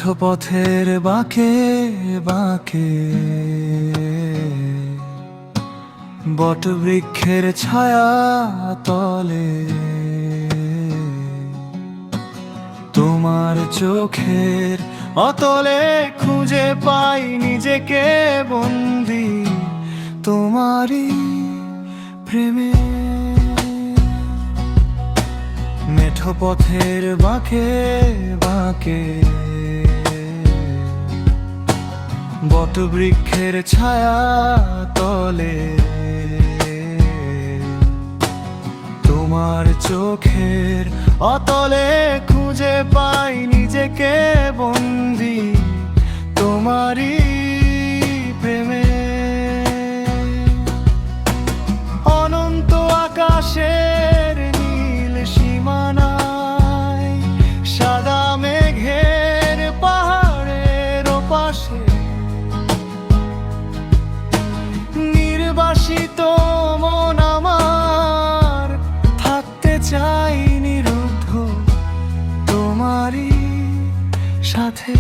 মেঠো পথের বাঁকে বাঁকে বট বৃক্ষের ছায়া তলে তোমার চোখের অতলে খুঁজে পাই নিজেকে বন্দি তোমারই প্রেমে। মেঠো পথের বাঁকে বাঁকে বট বৃক্ষের ছায়া তলে তোমার চোখের অতলে খুঁজে পাই নিজেকে বন্দি তোমারই প্রেমে। অনন্ত আকাশের নীল সীমানায় সাদা মেঘের পাহাড়ের ওপাশে নির্বাসিত মন আমার থাকতে চাই নিরুদ্ধ তোমারই সাথে।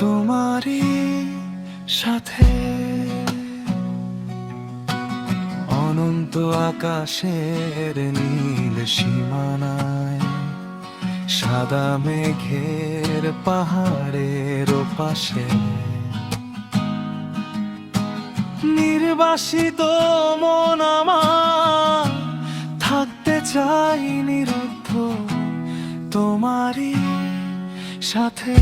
তোমারই সাথে অনন্ত আকাশের নীল সীমানায় সাদা মেঘের পাহাড়ের পাশে নির্বাসিত মন আমার থাকতে চাই নিরুদ্ধ তোমারই সাথে।